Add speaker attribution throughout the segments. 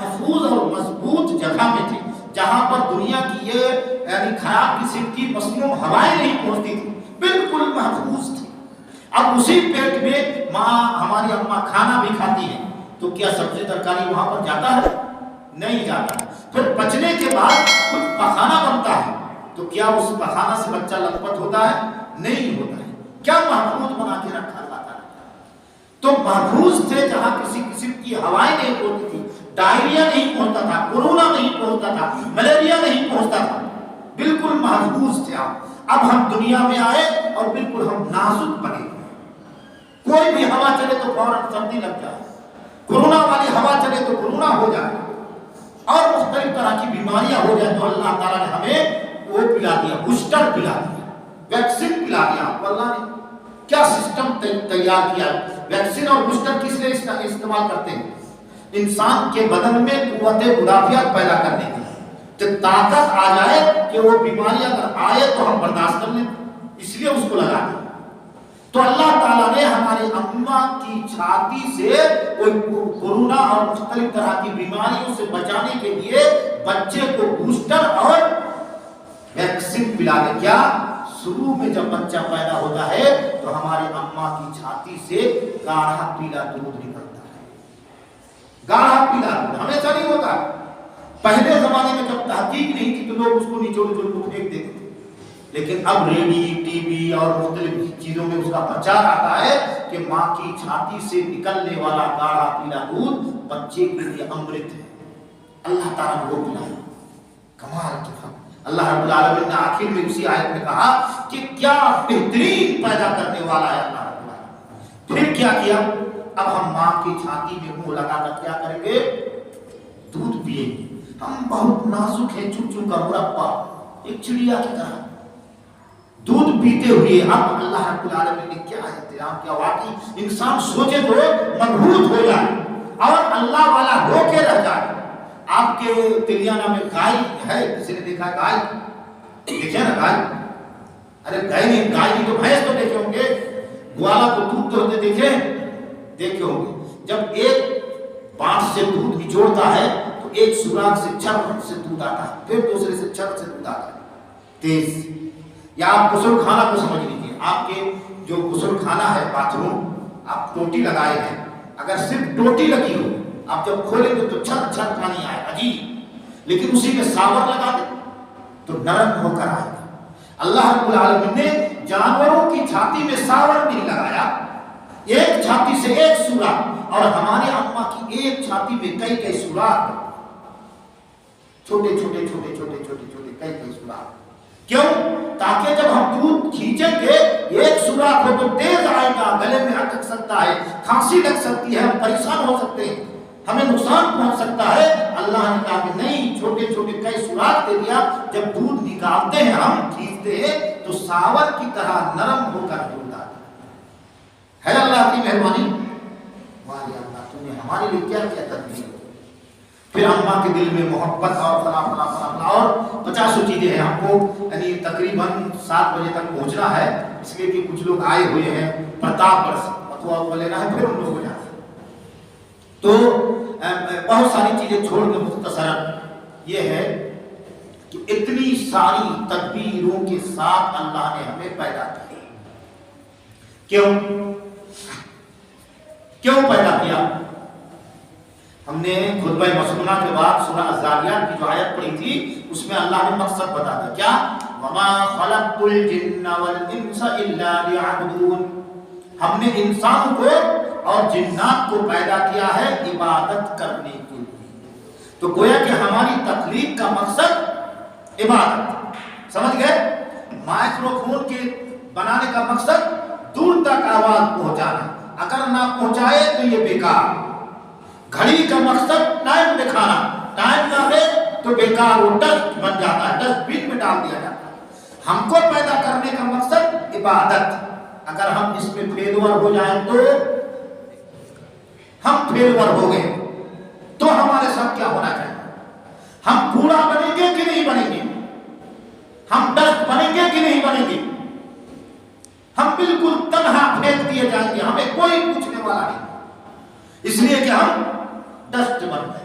Speaker 1: محفوظ اور مضبوط جگہ میں تھے جہاں پر دنیا کی یہ یعنی خراب قسم کی مسموم ہوائیں نہیں پہنچتی تھی، بالکل محفوظ تھی۔ اب اسی پیٹ میں ماں ہماری اماں کھانا بھی کھاتی ہے تو کیا سبزی ترکاری وہاں پر جاتا ہے؟ نہیں جاتا ہے۔ پھر بچنے کے بعد کچھ پخانہ بنتا ہے تو کیا اس پخانہ سے بچہ لت پت ہوتا ہے؟ نہیں ہوتا ہے۔ کیا محفوظ بنا کے رکھا اللہ تعالیٰ، تو محفوظ تھے جہاں کسی قسم کی ہوائیں نہیں پہنچتی تھی، ڈائریا نہیں پہنچتا تھا، کورونا نہیں پہنچتا تھا، ملیریا نہیں پہنچتا تھا، بالکل محفوظ تھے آپ۔ اب ہم دنیا میں آئے اور بالکل ہم نازک بنے، کوئی بھی ہوا چلے تو فوراً سردی لگ جائے، کورونا والی ہوا چلے تو کورونا ہو جائے اور مختلف طرح کی بیماریاں ہو جائے، تو اللہ تعالیٰ نے ہمیں وہ پلا دیا، بوسٹر پلا دیا، ویکسین پلا دیا۔ اللہ نے کیا سسٹم تیار کیا، ویکسین اور بوسٹر کس لیے استعمال کرتے ہیں؟ انسان کے بدن میں قوت مدافعت پیدا کرنے کے لیے، تو طاقت آ جائے کہ وہ بیماری اگر آئے تو ہم برداشت کر لیں، اس لیے اس کو لگا دیں۔ تو اللہ تعالیٰ نے ہماری اماں کی چھاتی سے کورونا اور مختلف طرح کی بیماریوں سے بچانے کے لیے بچے کو بوسٹر اور ویکسین پلا دے۔ کیا شروع میں جب بچہ پیدا ہوتا ہے تو ہماری اماں کی چھاتی سے گاڑھا پیلا دودھ نکلتا ہے، گاڑھا پیلا دودھ، ہمیشہ نہیں ہوتا۔ پہلے زمانے میں جب تحقیق نہیں تھی تو لوگ اس کو نچوڑ نچوڑ کو پھینک دیتے تھے، لیکن اب ریڈی ٹی وی اور مختلف چیزوں میں اس کا پرچار آتا ہے کہ ماں کی چھاتی سے نکلنے والا گاڑھا پیلا دودھ بچے کے لیے امرت ہے۔ اللہ تعالیٰ نے وہ پلایا، کمال کی بات۔ اللہ رب العالمین نے آخر میں اسی آیت میں کہا کہ کیا بہترین پیدا کرنے والا ہے اللہ رب العالمین۔ پھر کیا کیا؟ اب ہم ماں کی چھاتی میں منہ لگا کر کیا کریں گے؟ دودھ پیئیں گے۔ ہم بہت نازک ہیں، چپ چپ کا مربع، ایک چڑیا کی طرح دودھ پیتے ہوئے۔ اب اللہ رب العالمین نے کیا انتظام کیا، واقعی انسان سوچے تو مبہوت ہو جائے اور اللہ والا ہو کے رہ جائے۔ آپ کے تلیانہ میں گائے ہے، کسی نے دیکھا گائے؟ دیکھے نا گائے؟ ارے گائے نہیں، گائے کی تو بھینس تو دیکھے ہوں گے، گوالا کو دودھ ہوتے دیکھے ہوں گے۔ جب ایک بانٹ سے دودھ نچوڑتا ہے تو ایک سوراخ سے چھر سے دودھ آتا ہے، پھر دوسرے سے چھر سے دودھ آتا ہے تیز۔ یا آپ غسل خانہ کو سمجھ لیجیے، آپ کے جو غسل خانہ ہے، باتھ روم، آپ ٹوٹی لگائے ہیں، اگر صرف ٹوٹی لگی ہو آپ جب کھولیں گے تو چھت چھت پانی آئے عجیب، لیکن اسی میں ساور لگا دیں تو نرم ہو کر آئے گا۔ اللہ رب العالمین نے جانوروں کی چھاتی میں ساور نہیں لگایا، ایک چھاتی سے ایک سوراخ، اور ہمارے اماں کی ایک چھاتی میں کئی کئی سوراخ، چھوٹے چھوٹے چھوٹے چھوٹے چھوٹے چھوٹے کئی کئی سوراخ۔ کیوں؟ تاکہ جب ہم دودھ کھینچیں گے ایک سوراخ ہو تو تیز آئے گا، گلے میں اٹک سکتا ہے، کھانسی لگ سکتی ہے، ہم پریشان ہو سکتے ہیں، ہمیں نقصان پہنچ سکتا ہے۔ اللہ نے کہا کہ نہیں، چھوٹے چھوٹے کئی سوراخ دے دیا، جب دودھ نکالتے ہیں ہم کھینچتے ہیں تو ساور کی طرح نرم ہو کر دودھ آتا ہے۔ اللہ کی مہربانی، ہماری اللہ تم نے ہمارے لیے کیا کیا تدبیر۔ پھر اماں کے دل میں محبت اور فلاں فلاں فلاں فلاں اور 50 چیزیں ہیں۔ ہم کو یعنی تقریباً 7 بجے تک پہنچنا ہے، اس لیے کہ کچھ لوگ آئے ہوئے ہیں پرتاپ گڑھ سے، فتوا لینا ہے، پھر ہم لوگ ہو جاتے ہیں۔ تو بہت ساری چیزیں چھوڑ کے مختصراً یہ ہے کہ اتنی ساری تدبیروں کے ساتھ اللہ نے ہمیں پیدا کیا۔ کیوں پیدا کیا؟ ہم نے خطبہ مسنونہ کے بعد سورہ الذاریات کی جو آیت پڑھی تھی اس میں اللہ نے مقصد بتا دیا، کیا؟ وَمَا خَلَقْتُ الْجِنَّ وَالْإِنسَ إِلَّا لِيَعْبُدُونَ۔ ہم نے انسان کو اور جنات کو پیدا کیا ہے عبادت کرنے کے لیے۔ تو گویا کہ ہماری تخلیق کا مقصد عبادت، سمجھ گئے؟ مائکرو فون کے بنانے کا مقصد دور تک آواز پہنچانا، اگر نہ پہنچائے تو یہ بیکار۔ گھڑی کا مقصد ٹائم دکھانا، ٹائم نہ دے تو بیکار، وہ ڈسٹ بن جاتا ہے، ڈسٹ بن میں ڈال دیا جاتا ہے۔ ہم کو پیدا کرنے کا مقصد عبادت، اگر ہم اس میں فیلور ہو جائیں تو ہم فیلور ہو گئے، تو ہمارے ساتھ کیا ہونا چاہیے؟ ہم کوڑا بنیں گے کہ نہیں بنیں گے؟ ہم ڈسٹ بنیں گے کہ نہیں بنیں گے؟ ہم بالکل تنہا پھینک دیے جائیں گے، ہمیں کوئی پوچھنے والا نہیں، اس لیے کہ ہم ڈسٹ بن گئے۔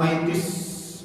Speaker 1: 35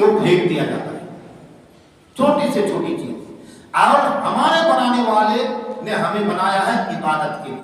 Speaker 1: وہ پھینک دیا جاتا ہے، چھوٹی سے چھوٹی چیز. اور ہمارے بنانے والے نے ہمیں بنایا ہے عبادت کے لیے.